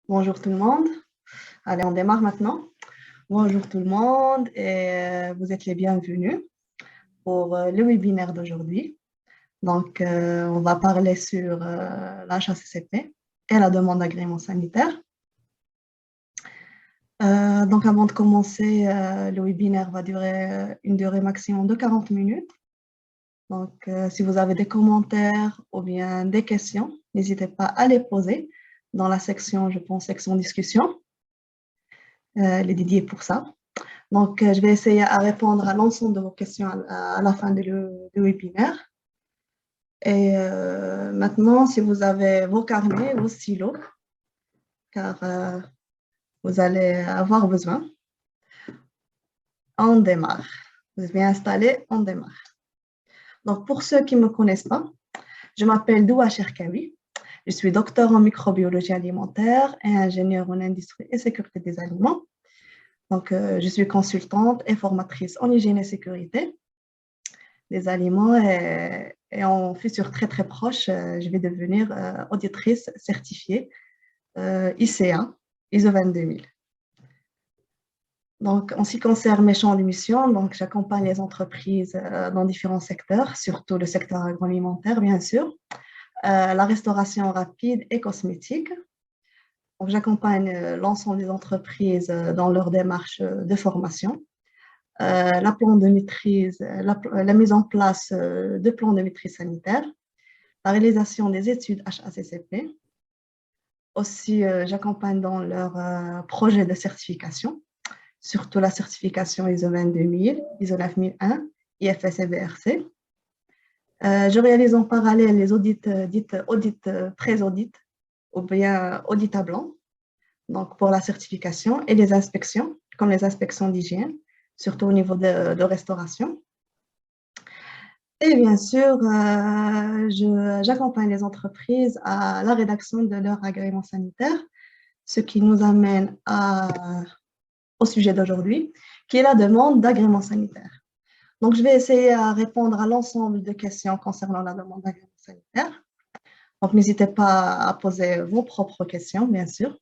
Bonjour tout le monde. Allez, on démarre maintenant. Bonjour tout le monde et vous êtes les bienvenus pour le webinaire d'aujourd'hui. Donc, on va parler sur l'HACCP et la demande d'agrément sanitaire. Donc, avant de commencer, le webinaire va durer une durée maximum de 40 minutes. Donc, si vous avez des commentaires ou bien des questions, n'hésitez pas à les poser dans la section, je pense, section discussion. Elle est dédiée pour ça. Donc, je vais essayer à répondre à l'ensemble de vos questions à la fin du webinaire. Et maintenant, si vous avez vos carnets, vos stylos, car vous allez avoir besoin, on démarre. Vous êtes bien installés, on démarre. Donc, pour ceux qui ne me connaissent pas, je m'appelle Doua Cherkaoui. Je suis docteur en microbiologie alimentaire et ingénieure en industrie et sécurité des aliments. Donc, je suis consultante et formatrice en hygiène et sécurité des aliments et en futur très très proche, je vais devenir auditrice certifiée ICA, ISO 22000. Donc, en ce qui concerne mes champs de mission, donc j'accompagne les entreprises dans différents secteurs, surtout le secteur agroalimentaire, bien sûr, la restauration rapide et cosmétique. Donc, j'accompagne l'ensemble des entreprises dans leur démarche de formation. La plan de maîtrise, la mise en place de plans de maîtrise sanitaire, la réalisation des études HACCP. Aussi, j'accompagne dans leur projet de certification, surtout la certification ISO 22000, ISO 9001, IFS et BRC. Je réalise en parallèle les audits dites audits pré-audits ou bien audits à blanc, donc pour la certification, et les inspections, comme les inspections d'hygiène, surtout au niveau de restauration. Et bien sûr, j'accompagne les entreprises à la rédaction de leur agrément sanitaire, ce qui nous amène au sujet d'aujourd'hui, qui est la demande d'agrément sanitaire. Donc, je vais essayer à répondre à l'ensemble des questions concernant la demande d'agrément sanitaire. Donc, n'hésitez pas à poser vos propres questions, bien sûr.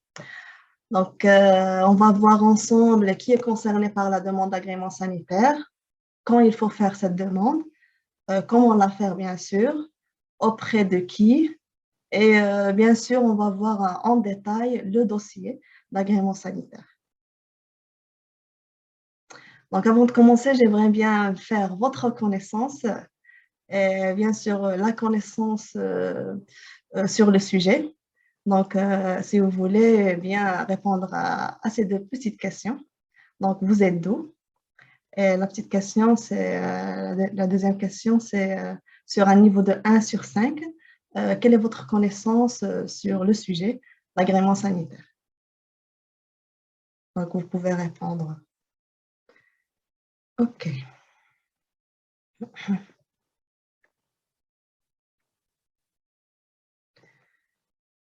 Donc, on va voir ensemble qui est concerné par la demande d'agrément sanitaire, quand il faut faire cette demande, comment la faire, bien sûr, auprès de qui. Et bien sûr, on va voir en détail le dossier d'agrément sanitaire. Donc, avant de commencer, j'aimerais bien faire votre connaissance et bien sûr la connaissance sur le sujet. Donc, si vous voulez bien répondre à ces deux petites questions. Donc, vous êtes d'où? Et la petite question, c'est la deuxième question, c'est sur un niveau de 1 sur 5, quelle est votre connaissance sur le sujet, l'agrément sanitaire? Donc, vous pouvez répondre. OK.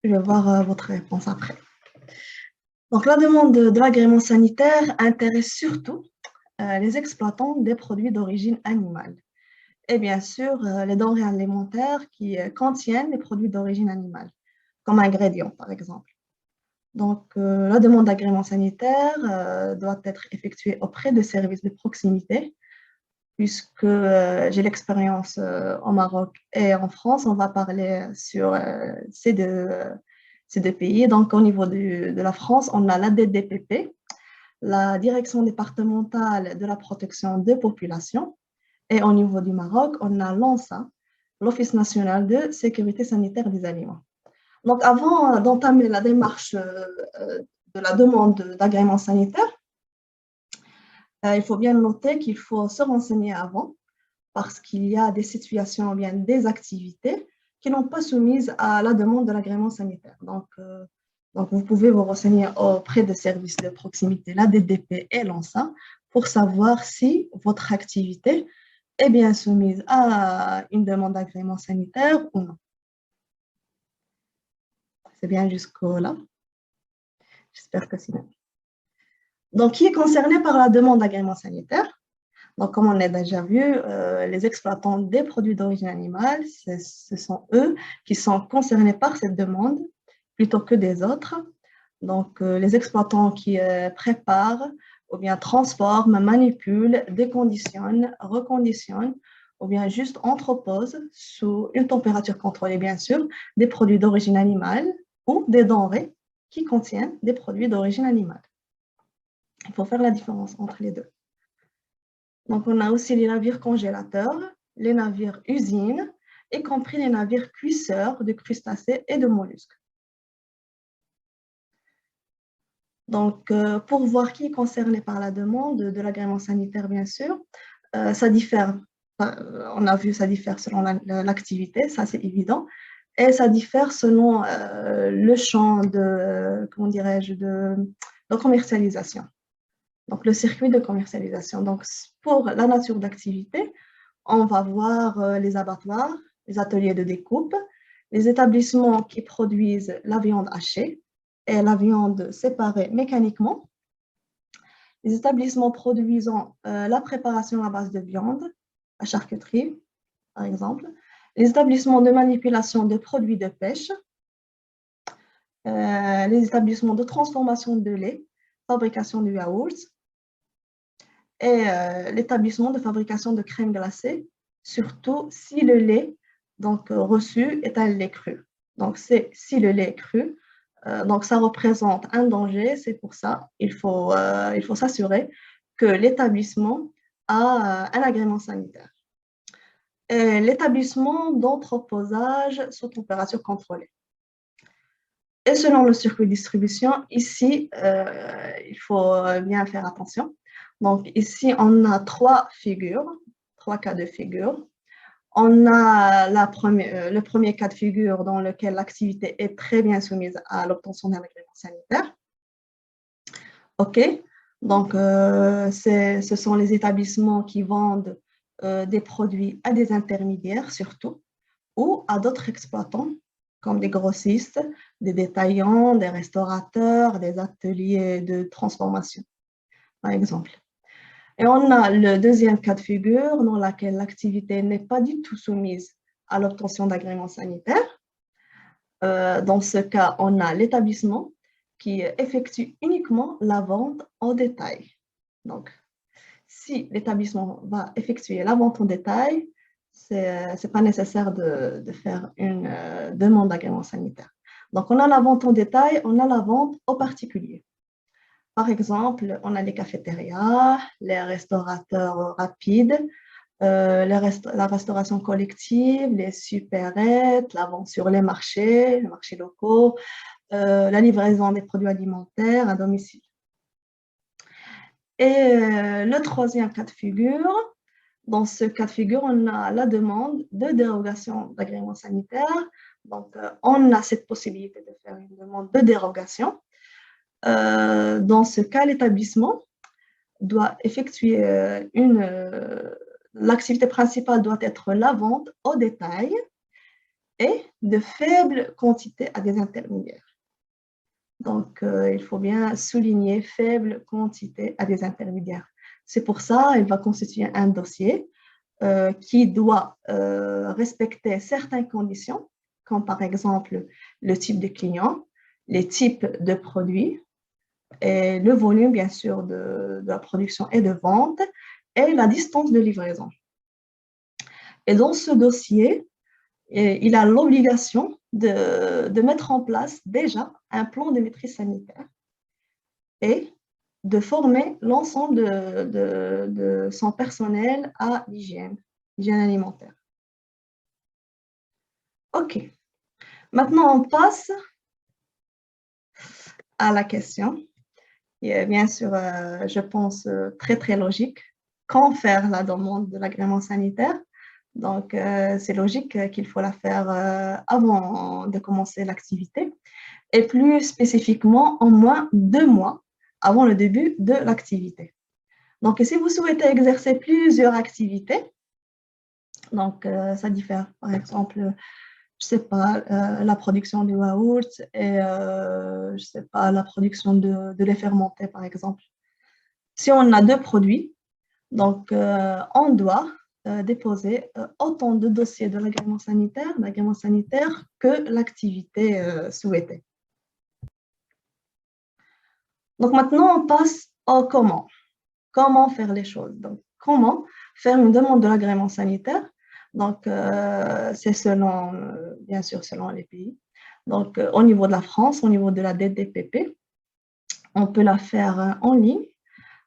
Je vais voir votre réponse après. Donc, la demande de l'agrément sanitaire intéresse surtout les exploitants des produits d'origine animale. Et bien sûr, les denrées alimentaires qui contiennent les produits d'origine animale, comme ingrédients, par exemple. Donc, la demande d'agrément sanitaire doit être effectuée auprès de services de proximité, puisque j'ai l'expérience au Maroc et en France. On va parler sur ces deux pays. Donc, au niveau de la France, on a l'ADDPP, la Direction départementale de la protection des populations. Et au niveau du Maroc, on a l'ANSA, l'Office national de sécurité sanitaire des aliments. Donc, avant d'entamer la démarche de la demande d'agrément sanitaire, il faut bien noter qu'il faut se renseigner avant, parce qu'il y a des situations ou bien des activités qui n'ont pas soumises à la demande de l'agrément sanitaire. Donc, vous pouvez vous renseigner auprès des services de proximité, la DDP et l'ANSA, pour savoir si votre activité est bien soumise à une demande d'agrément sanitaire ou non. C'est bien jusqu'au-là? J'espère que c'est bien. Donc, qui est concerné par la demande d'agrément sanitaire? Donc, comme on l'a déjà vu, les exploitants des produits d'origine animale, ce sont eux qui sont concernés par cette demande plutôt que des autres. Donc, les exploitants qui préparent ou bien transforment, manipulent, déconditionnent, reconditionnent ou bien juste entreposent sous une température contrôlée, bien sûr, des produits d'origine animale ou des denrées qui contiennent des produits d'origine animale. Il faut faire la différence entre les deux. Donc, on a aussi les navires congélateurs, les navires usines, y compris les navires cuisseurs de crustacés et de mollusques. Donc, pour voir qui est concerné par la demande de l'agrément sanitaire, bien sûr, ça diffère. On a vu, ça diffère selon l'activité, ça c'est évident, et ça diffère selon le champ de, comment dirais-je, de commercialisation. Donc, le circuit de commercialisation. Donc, pour la nature d'activité, on va voir les abattoirs, les ateliers de découpe, les établissements qui produisent la viande hachée et la viande séparée mécaniquement, les établissements produisant la préparation à base de viande, la charcuterie, par exemple, les établissements de manipulation de produits de pêche, les établissements de transformation de lait, fabrication de yaourts, et l'établissement de fabrication de crème glacée, surtout si le lait donc, reçu est un lait cru. Donc, c'est si le lait est cru, donc ça représente un danger, c'est pour ça il faut s'assurer que l'établissement a un agrément sanitaire. L'établissement d'entreposage sous température contrôlée. Et selon le circuit de distribution, ici, il faut bien faire attention. Donc, ici, on a trois cas de figure. On a le premier cas de figure dans lequel l'activité est très bien soumise à l'obtention d'un agrément sanitaire. OK. Donc, ce sont les établissements qui vendent des produits à des intermédiaires surtout, ou à d'autres exploitants, comme des grossistes, des détaillants, des restaurateurs, des ateliers de transformation, par exemple. Et on a le deuxième cas de figure dans lequel l'activité n'est pas du tout soumise à l'obtention d'agréments sanitaires. Dans ce cas, on a l'établissement qui effectue uniquement la vente en détail. Donc, si l'établissement va effectuer la vente en détail, ce n'est pas nécessaire de faire une demande d'agrément sanitaire. Donc, on a la vente en détail, on a la vente au particulier. Par exemple, on a les cafétérias, les restaurateurs rapides, la restauration collective, les supérettes, la vente sur les marchés locaux, la livraison des produits alimentaires à domicile. Et le troisième cas de figure, dans ce cas de figure, on a la demande de dérogation d'agrément sanitaire. Donc, on a cette possibilité de faire une demande de dérogation. Dans ce cas, l'établissement doit effectuer l'activité principale doit être la vente au détail et de faibles quantités à des intermédiaires. Donc, il faut bien souligner faible quantité à des intermédiaires. C'est pour ça qu'il va constituer un dossier qui doit respecter certaines conditions, comme par exemple le type de client, les types de produits, et le volume, bien sûr, de la production et de vente, et la distance de livraison. Et dans ce dossier, il a l'obligation de mettre en place déjà un plan de maîtrise sanitaire et de former l'ensemble de son personnel à l'hygiène alimentaire. OK. Maintenant, on passe à la question. Et bien sûr, je pense très, très logique. Quand faire la demande de l'agrément sanitaire? Donc, c'est logique qu'il faut la faire avant de commencer l'activité et plus spécifiquement en moins 2 mois avant le début de l'activité. Donc, si vous souhaitez exercer plusieurs activités, donc ça diffère. Par exemple, je sais pas, la production de yaourt et je sais pas, la production de lait fermenté, par exemple. Si on a deux produits, donc on doit déposer autant de dossiers de l'agrément sanitaire que l'activité souhaitée. Donc maintenant, on passe au comment. Comment faire les choses. Donc, comment faire une demande de l'agrément sanitaire. Donc, c'est selon, bien sûr, selon les pays. Donc, au niveau de la France, au niveau de la DDPP, on peut la faire en ligne.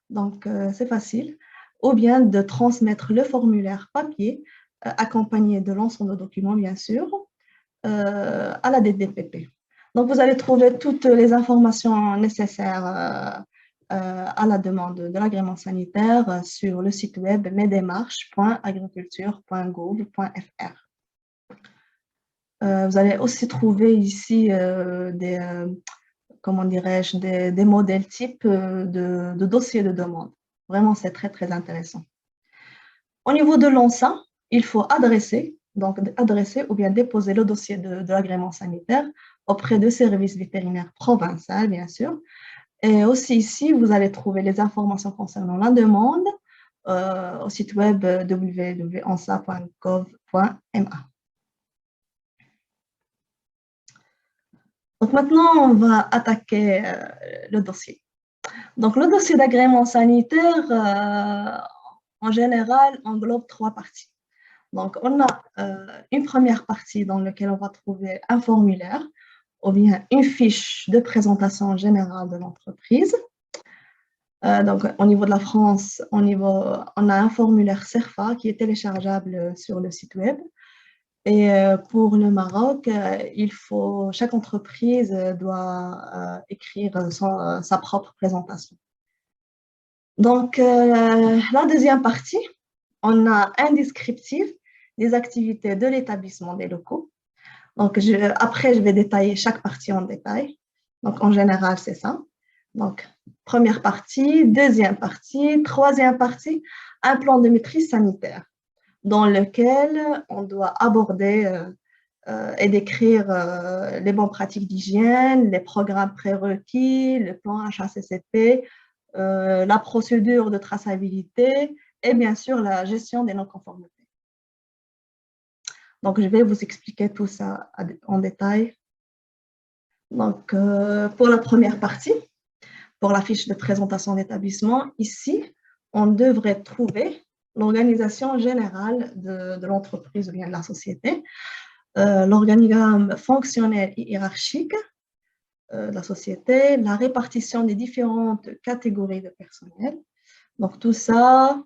Donc, c'est facile. Ou bien de transmettre le formulaire papier, accompagné de l'ensemble de documents, bien sûr, à la DDPP. Donc, vous allez trouver toutes les informations nécessaires à la demande de l'agrément sanitaire sur le site web mesdémarches.agriculture.gouv.fr. Vous allez aussi trouver ici comment dirais-je, des modèles types de dossiers de demande. Vraiment, c'est très, très intéressant. Au niveau de l'ONSA, il faut adresser ou bien déposer le dossier de l'agrément sanitaire auprès de services vétérinaires provinciaux, bien sûr. Et aussi ici, vous allez trouver les informations concernant la demande au site web www.onsa.gov.ma. Donc maintenant, on va attaquer le dossier. Donc le dossier d'agrément sanitaire, en général, englobe 3 parties. Donc, on a une première partie dans laquelle on va trouver un formulaire ou bien une fiche de présentation générale de l'entreprise. Donc, au niveau de la France, on a un formulaire CERFA qui est téléchargeable sur le site web. Et pour le Maroc, chaque entreprise doit écrire sa propre présentation. Donc, la deuxième partie, on a un descriptif des activités de l'établissement des locaux. Donc, après, je vais détailler chaque partie en détail. Donc, en général, c'est ça. Donc, première partie, deuxième partie, troisième partie, un plan de maîtrise sanitaire dans lequel on doit aborder et décrire les bonnes pratiques d'hygiène, les programmes prérequis, le plan HACCP, la procédure de traçabilité et bien sûr la gestion des non-conformités. Donc, je vais vous expliquer tout ça en détail. Donc, pour la première partie, pour la fiche de présentation d'établissement, ici, on devrait trouver l'organisation générale de l'entreprise ou bien de la société, l'organigramme fonctionnel et hiérarchique de la société, la répartition des différentes catégories de personnel. Donc, tout ça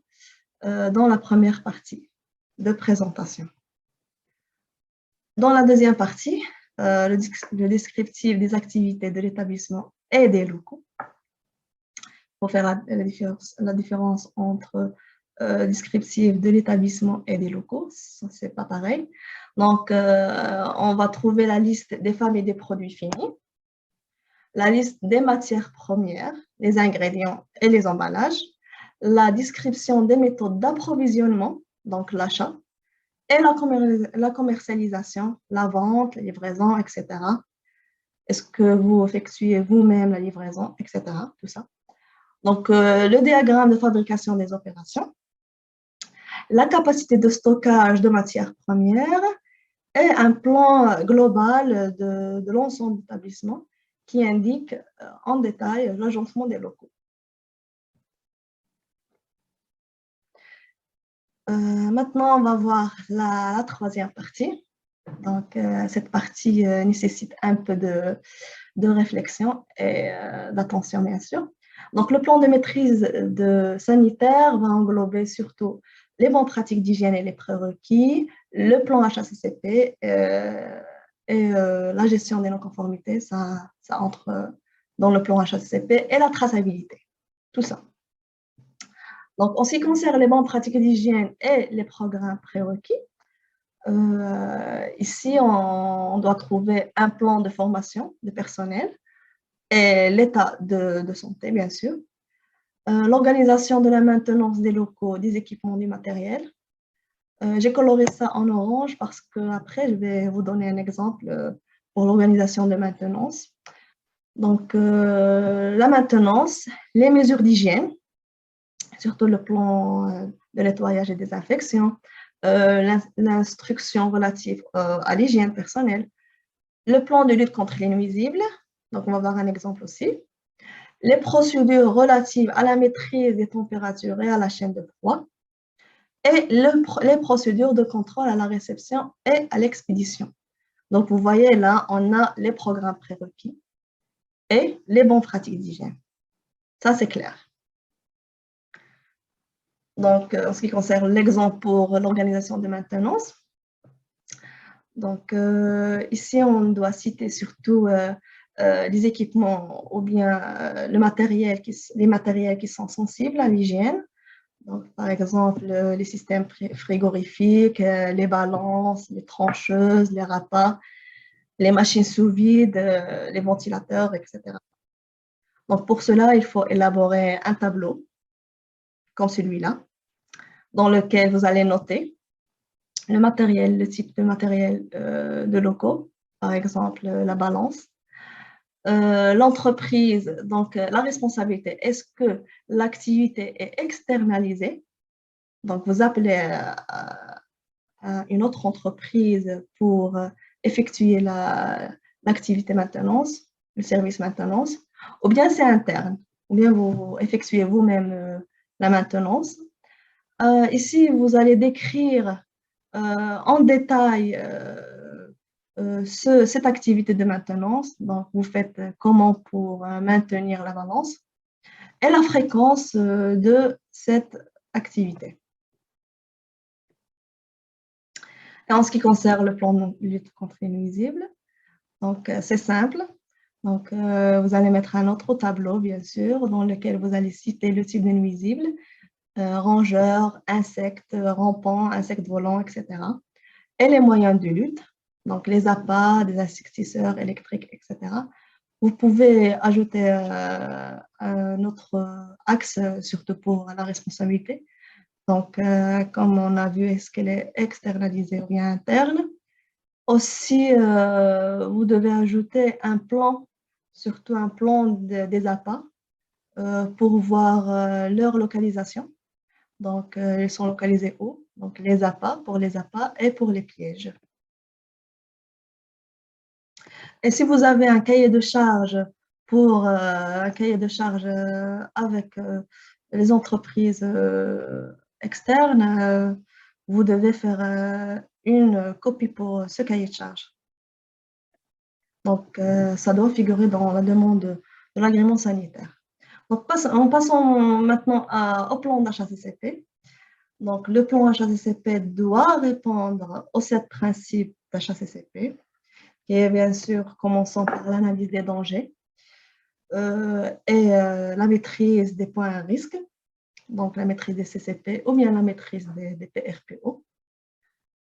dans la première partie de présentation. Dans la deuxième partie, le descriptif des activités de l'établissement et des locaux. Pour faire la différence entre descriptif de l'établissement et des locaux, c'est pas pareil. Donc, on va trouver la liste des femmes et des produits finis, la liste des matières premières, les ingrédients et les emballages, la description des méthodes d'approvisionnement, donc l'achat, et la commercialisation, la vente, la livraison, etc. Est-ce que vous effectuez vous-même la livraison, etc. Tout ça. Donc, le diagramme de fabrication des opérations, la capacité de stockage de matières premières et un plan global de l'ensemble d'établissements qui indique en détail l'agencement des locaux. Maintenant, on va voir la troisième partie. Donc, cette partie nécessite un peu de réflexion et d'attention, bien sûr. Donc, le plan de maîtrise sanitaire va englober surtout les bonnes pratiques d'hygiène et les prérequis, le plan HACCP et la gestion des non-conformités, ça entre dans le plan HACCP et la traçabilité, tout ça. Donc, en ce qui concerne les bonnes pratiques d'hygiène et les programmes prérequis, ici, on doit trouver un plan de formation de personnel et l'état de santé, bien sûr, l'organisation de la maintenance des locaux, des équipements, du matériel. J'ai coloré ça en orange parce qu'après, je vais vous donner un exemple pour l'organisation de maintenance. Donc, la maintenance, les mesures d'hygiène, surtout le plan de nettoyage et désinfection, l'instruction relative à l'hygiène personnelle, le plan de lutte contre les nuisibles, donc on va voir un exemple aussi, les procédures relatives à la maîtrise des températures et à la chaîne de froid, et les procédures de contrôle à la réception et à l'expédition. Donc, vous voyez là, on a les programmes prérequis et les bonnes pratiques d'hygiène. Ça, c'est clair. Donc, en ce qui concerne l'exemple pour l'organisation de maintenance, donc ici, on doit citer surtout les équipements ou bien les matériels qui sont sensibles à l'hygiène. Donc, par exemple, les systèmes frigorifiques, les balances, les trancheuses, les repas, les machines sous vide, les ventilateurs, etc. Donc, pour cela, il faut élaborer un tableau comme celui-là, dans lequel vous allez noter le matériel, le type de matériel de locaux, par exemple la balance, l'entreprise, donc la responsabilité. Est-ce que l'activité est externalisée? Donc, vous appelez à une autre entreprise pour effectuer l'activité maintenance, le service maintenance, ou bien c'est interne, ou bien vous effectuez vous-même la maintenance. Ici, vous allez décrire en détail cette activité de maintenance. Donc, vous faites comment pour maintenir la balance et la fréquence de cette activité. Et en ce qui concerne le plan de lutte contre les nuisibles, donc c'est simple. Donc, vous allez mettre un autre tableau, bien sûr, dans lequel vous allez citer le type de nuisible, rongeurs, insectes, rampants, insectes volants, etc. Et les moyens de lutte, donc les appâts, des insecticeurs électriques, etc. Vous pouvez ajouter un autre axe, surtout pour la responsabilité. Donc, comme on a vu, est-ce qu'elle est externalisée ou bien interne? Aussi, vous devez ajouter un plan, surtout un plan des appâts, pour voir leur localisation. Donc, ils sont localisés où? Donc, les appâts, pour les appâts et pour les pièges. Et si vous avez un cahier de charge pour un cahier de charge avec les entreprises externes, vous devez faire une copie pour ce cahier de charge. Donc, ça doit figurer dans la demande de l'agrément sanitaire. Donc, en passant maintenant au plan d'HACCP. Donc, le plan HACCP doit répondre aux 7 principes d'HACCP, qui est bien sûr commençant par l'analyse des dangers et la maîtrise des points à risque, donc la maîtrise des CCP ou bien la maîtrise des PRPO.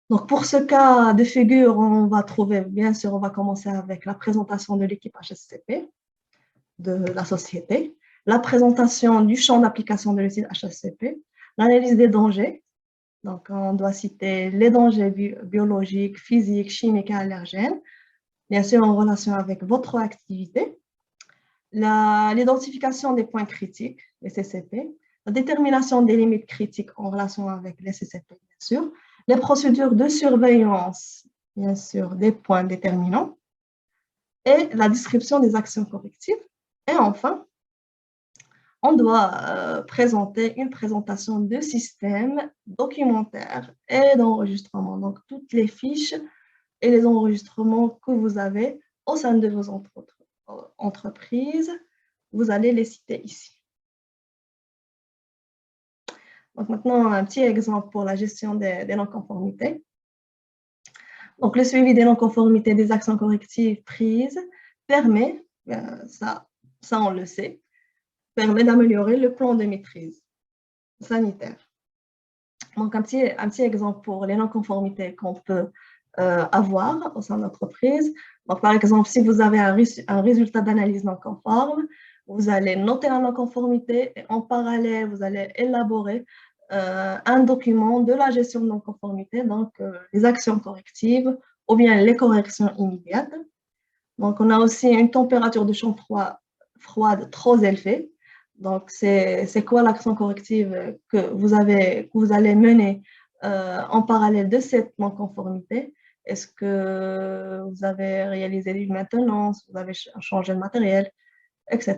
Donc, pour ce cas de figure, on va trouver, bien sûr, on va commencer avec la présentation de l'équipe HACCP, de la société, la présentation du champ d'application de l'outil HACCP, l'analyse des dangers. Donc, on doit citer les dangers biologiques, physiques, chimiques et allergènes, bien sûr en relation avec votre activité, l'identification des points critiques, les CCP, la détermination des limites critiques en relation avec les CCP, bien sûr, les procédures de surveillance, bien sûr, des points déterminants, et la description des actions correctives. Et enfin, on doit présenter une présentation de système documentaire et d'enregistrement. Donc, toutes les fiches et les enregistrements que vous avez au sein de vos entreprises, vous allez les citer ici. Donc, maintenant, un petit exemple pour la gestion des non-conformités. Donc, le suivi des non-conformités des actions correctives prises permet, ça on le sait, permet d'améliorer le plan de maîtrise sanitaire. Donc, un petit exemple pour les non-conformités qu'on peut avoir au sein de l'entreprise. Donc, par exemple, si vous avez un résultat d'analyse non conforme, vous allez noter la non-conformité et en parallèle, vous allez élaborer un document de la gestion de non-conformité, donc les actions correctives ou bien les corrections immédiates. Donc, on a aussi une température de chambre froide trop élevée. Donc, c'est quoi l'action corrective que vous allez mener en parallèle de cette non-conformité? Est-ce que vous avez réalisé une maintenance? Vous avez changé le matériel? etc.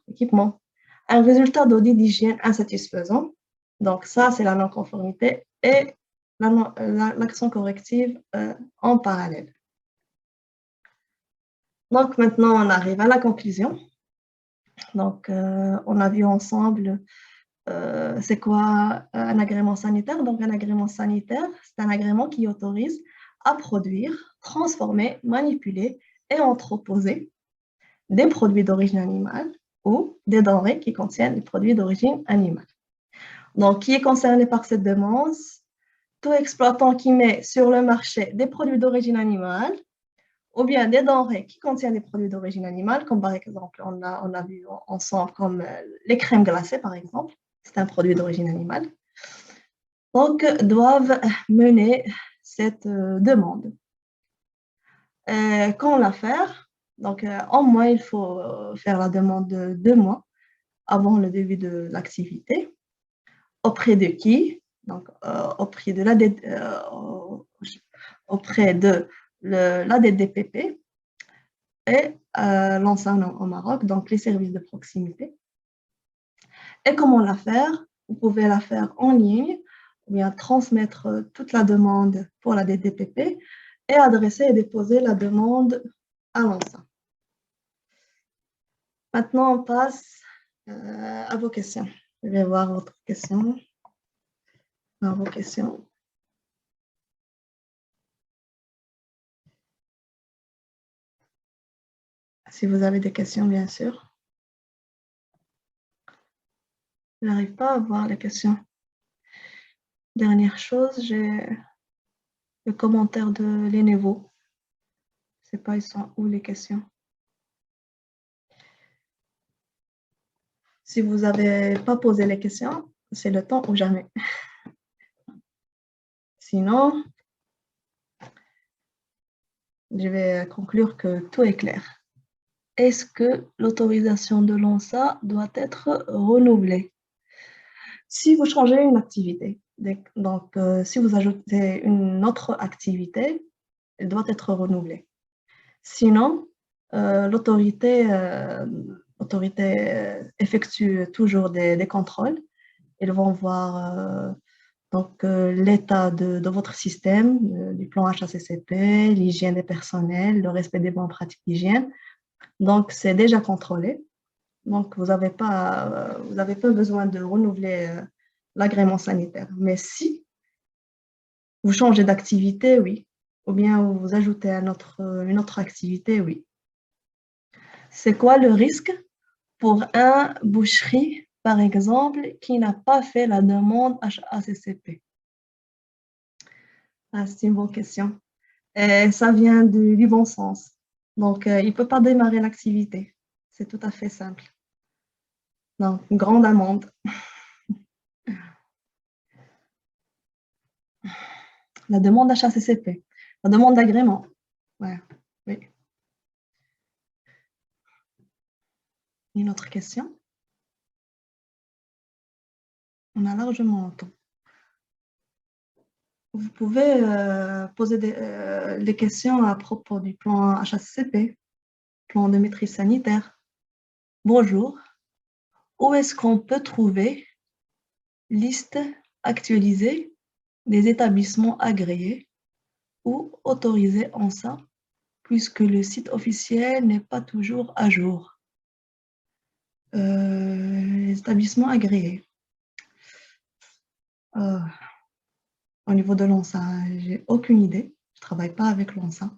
Équipement. Un résultat d'audit d'hygiène insatisfaisant. Donc ça, c'est la non-conformité et l'action corrective en parallèle. Donc maintenant, on arrive à la conclusion. Donc, on a vu ensemble c'est quoi un agrément sanitaire. Donc, un agrément sanitaire, c'est un agrément qui autorise à produire, transformer, manipuler et entreposer des produits d'origine animale ou des denrées qui contiennent des produits d'origine animale. Donc, qui est concerné par cette demande? Tout exploitant qui met sur le marché des produits d'origine animale ou bien des denrées qui contiennent des produits d'origine animale, comme par exemple, on a vu ensemble comme les crèmes glacées, par exemple, c'est un produit d'origine animale. Donc, doivent mener cette demande. Quand la faire? Donc, en moins, il faut faire la demande de 2 mois avant le début de l'activité. Auprès de qui? Donc, auprès de la DDPP et l'enseigne au Maroc, donc les services de proximité. Et comment la faire? Vous pouvez la faire en ligne ou bien transmettre toute la demande pour la DDPP et adresser et déposer la demande à l'enseigne. Maintenant, on passe à vos questions. Je vais voir votre question. Vos questions. Si vous avez des questions, bien sûr. Je n'arrive pas à voir les questions. Dernière chose, j'ai le commentaire de Lenovo. Je ne sais pas, ils sont où les questions. Si vous n'avez pas posé les questions, c'est le temps ou jamais. Sinon, je vais conclure que tout est clair. Est-ce que l'autorisation de l'ONSA doit être renouvelée? Si vous changez une activité, donc si vous ajoutez une autre activité, elle doit être renouvelée. Sinon, l'autorité effectue toujours des contrôles. Ils vont voir donc l'état de votre système, du plan HACCP, l'hygiène des personnels, le respect des bonnes pratiques d'hygiène. Donc, c'est déjà contrôlé. Donc, vous n'avez pas besoin de renouveler l'agrément sanitaire. Mais si vous changez d'activité, oui. Ou bien vous ajoutez une autre activité, oui. C'est quoi le risque pour un boucherie, par exemple, qui n'a pas fait la demande HACCP? Ah, c'est une bonne question. Et ça vient du bon sens. Donc, il ne peut pas démarrer l'activité. C'est tout à fait simple. Donc, une grande amende. La demande HACCP. La demande d'agrément. Ouais, oui. Une autre question? On a largement le temps. Vous pouvez poser des questions à propos du plan HACCP, plan de maîtrise sanitaire. Bonjour, où est-ce qu'on peut trouver liste actualisée des établissements agréés ou autorisés en ça, puisque le site officiel n'est pas toujours à jour? Les établissements agréés. Au niveau de l'ONSA, j'ai aucune idée. Je ne travaille pas avec l'ONSA.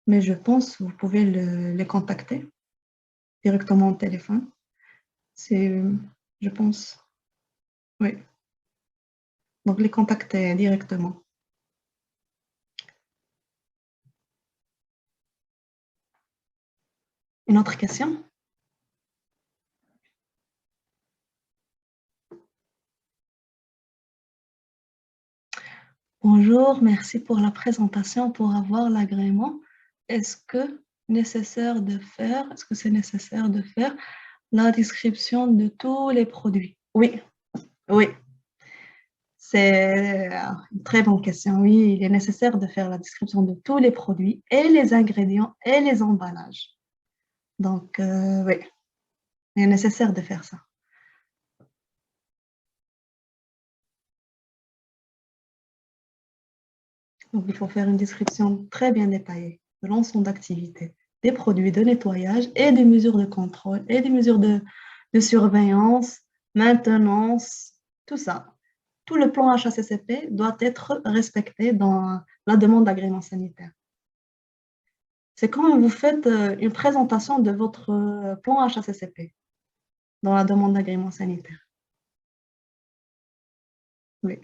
Mais je pense que vous pouvez les contacter directement au téléphone. C'est, je pense, oui. Donc, les contacter directement. Une autre question? Bonjour, merci pour la présentation. Pour avoir l'agrément, est-ce que c'est nécessaire de faire la description de tous les produits? Oui, oui. C'est une très bonne question. Oui, il est nécessaire de faire la description de tous les produits et les ingrédients et les emballages. Donc, oui, il est nécessaire de faire ça. Donc, il faut faire une description très bien détaillée de l'ensemble d'activités, des produits de nettoyage et des mesures de contrôle et des mesures de surveillance, maintenance, tout ça. Tout le plan HACCP doit être respecté dans la demande d'agrément sanitaire. C'est comme vous faites une présentation de votre plan HACCP dans la demande d'agrément sanitaire. Oui.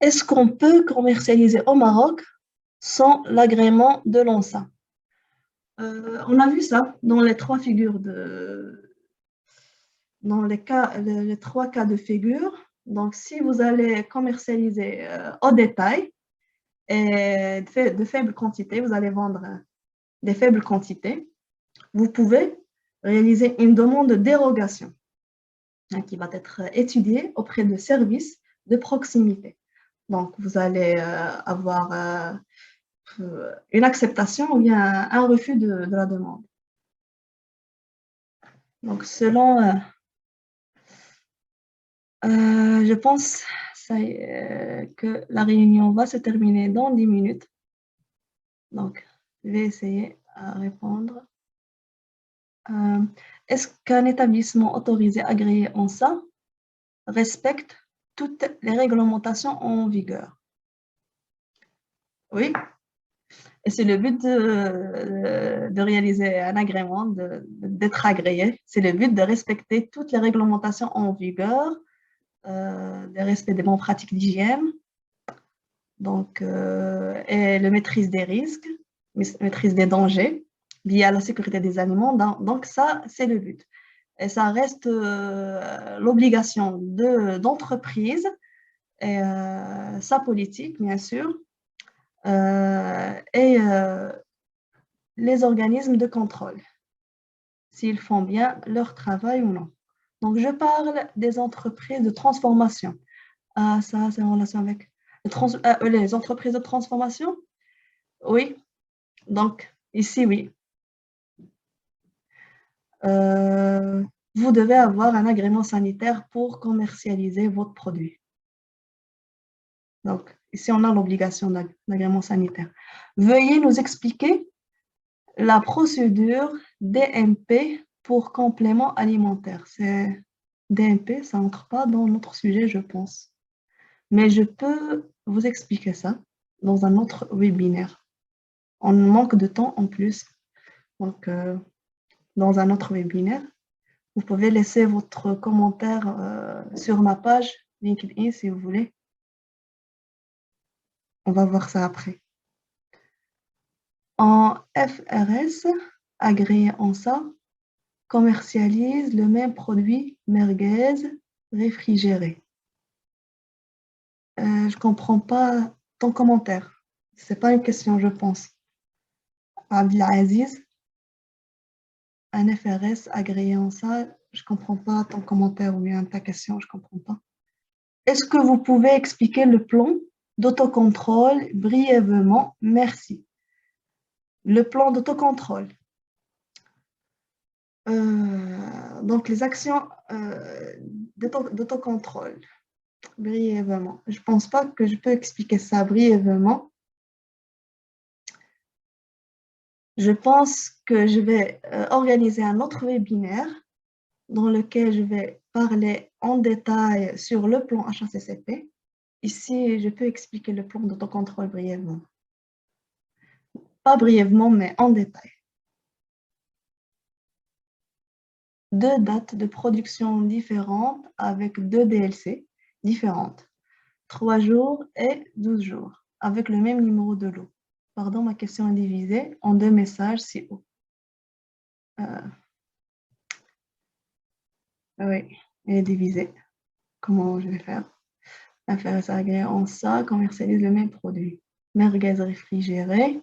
Est-ce qu'on peut commercialiser au Maroc sans l'agrément de l'ONSA? On a vu ça dans les trois figures dans les trois cas de figure. Donc, si vous allez commercialiser au détail et de faibles quantités, vous allez vendre des faibles quantités, vous pouvez réaliser une demande de dérogation qui va être étudiée auprès de services de proximité. Donc, vous allez avoir une acceptation ou bien un refus de la demande. Donc, selon, je pense que la réunion va se terminer dans 10 minutes. Donc, je vais essayer à répondre. Est-ce qu'un établissement autorisé agréé en ça respecte toutes les réglementations en vigueur? Oui, et c'est le but de réaliser un agrément, d'être agréé. C'est le but de respecter toutes les réglementations en vigueur, de respect des bonnes pratiques d'hygiène, donc, et le maîtrise des risques, maîtrise des dangers liés à la sécurité des aliments. Donc ça, c'est le but. Et ça reste l'obligation d'entreprise et sa politique, bien sûr, et les organismes de contrôle, s'ils font bien leur travail ou non. Donc, je parle des entreprises de transformation. Ah, ça, c'est en relation avec les entreprises de transformation? Oui. Donc, ici, oui. Vous devez avoir un agrément sanitaire pour commercialiser votre produit. Donc, ici, on a l'obligation d'agrément sanitaire. Veuillez nous expliquer la procédure DMP pour complément alimentaire. C'est DMP, ça n'entre pas dans notre sujet, je pense. Mais je peux vous expliquer ça dans un autre webinaire. On manque de temps en plus. Donc, dans un autre webinaire, vous pouvez laisser votre commentaire sur ma page LinkedIn si vous voulez. On va voir ça après. En FRS, agréé en ça, commercialise le même produit merguez réfrigéré. Je ne comprends pas ton commentaire. Ce n'est pas une question, je pense. Abdelaziz, un FRS agréé en ça, je ne comprends pas ton commentaire ou bien ta question, je ne comprends pas. Est-ce que vous pouvez expliquer le plan d'autocontrôle brièvement? Merci. Le plan d'autocontrôle. Donc, les actions d'autocontrôle, brièvement. Je ne pense pas que je peux expliquer ça brièvement. Je pense que je vais organiser un autre webinaire dans lequel je vais parler en détail sur le plan HACCP. Ici, je peux expliquer le plan d'autocontrôle brièvement. Pas brièvement, mais en détail. 2 dates de production différentes avec 2 DLC différentes. 3 jours et 12 jours, avec le même numéro de lot. Pardon, ma question est divisée en 2 messages si haut. Oui, elle est divisée. Comment je vais faire? FRS agréé en ça, commercialise le même produit. Merguez réfrigéré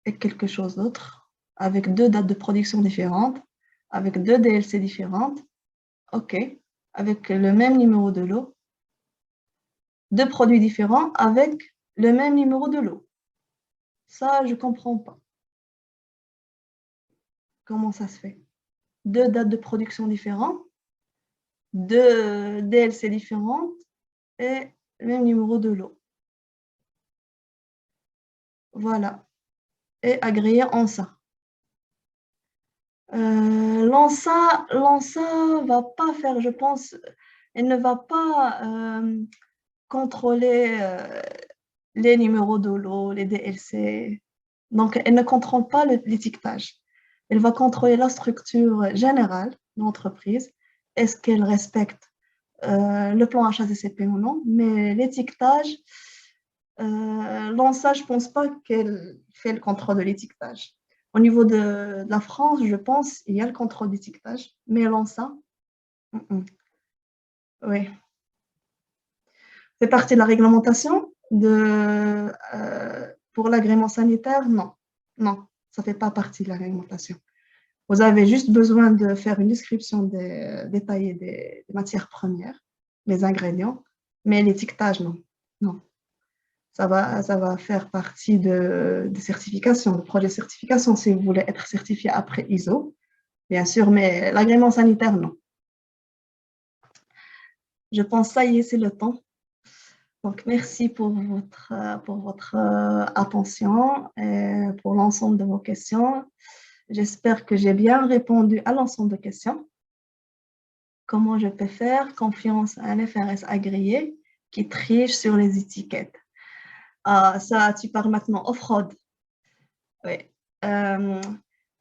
et quelque chose d'autre, avec 2 dates de production différentes, avec 2 DLC différentes. OK, avec le même numéro de lot. 2 produits différents avec le même numéro de lot. Ça, je ne comprends pas. Comment ça se fait? Deux dates de production différentes, deux DLC différentes et le même numéro de lot. Voilà. Et agréé en ça. L'ANSA va pas faire, je pense, elle ne va pas contrôler les numéros de lot, les DLC. Donc, elle ne contrôle pas l'étiquetage. Elle va contrôler la structure générale de l'entreprise. Est-ce qu'elle respecte le plan HACCP ou non? Mais l'étiquetage, l'ANSA, je ne pense pas qu'elle fait le contrôle de l'étiquetage. Au niveau de la France, je pense qu'il y a le contrôle d'étiquetage, mais l'ANSA, oui. C'est partie de la réglementation pour l'agrément sanitaire? Non, non, ça ne fait pas partie de la réglementation. Vous avez juste besoin de faire une description détaillée des matières premières, les ingrédients, mais l'étiquetage, non. Non. Ça va faire partie de certification, de projet de certification, si vous voulez être certifié après ISO, bien sûr, mais l'agrément sanitaire, non. Je pense que ça y est, c'est le temps. Donc, merci pour votre attention et pour l'ensemble de vos questions. J'espère que j'ai bien répondu à l'ensemble de questions. Comment je peux faire confiance à un FRS agréé qui triche sur les étiquettes? Ça, tu parles maintenant aux fraudes. Oui.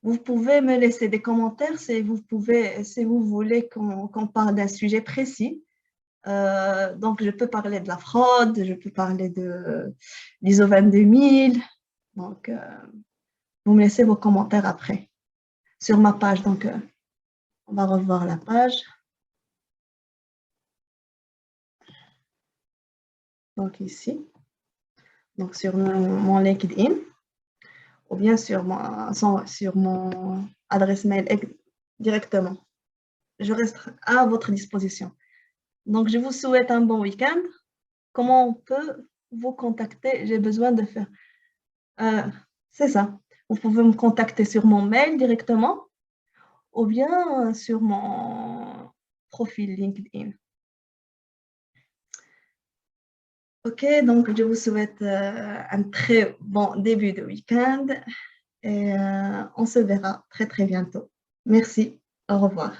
Vous pouvez me laisser des commentaires si vous voulez qu'on parle d'un sujet précis. Donc, je peux parler de la fraude, je peux parler de l'ISO 22000. Donc, vous me laissez vos commentaires après sur ma page. Donc, on va revoir la page. Donc, ici. Donc, sur mon LinkedIn ou bien sur mon adresse mail directement. Je reste à votre disposition. Donc, je vous souhaite un bon week-end. Comment on peut vous contacter? J'ai besoin de faire... c'est ça. Vous pouvez me contacter sur mon mail directement ou bien sur mon profil LinkedIn. Ok, donc je vous souhaite un très bon début de week-end et on se verra très très bientôt. Merci, au revoir.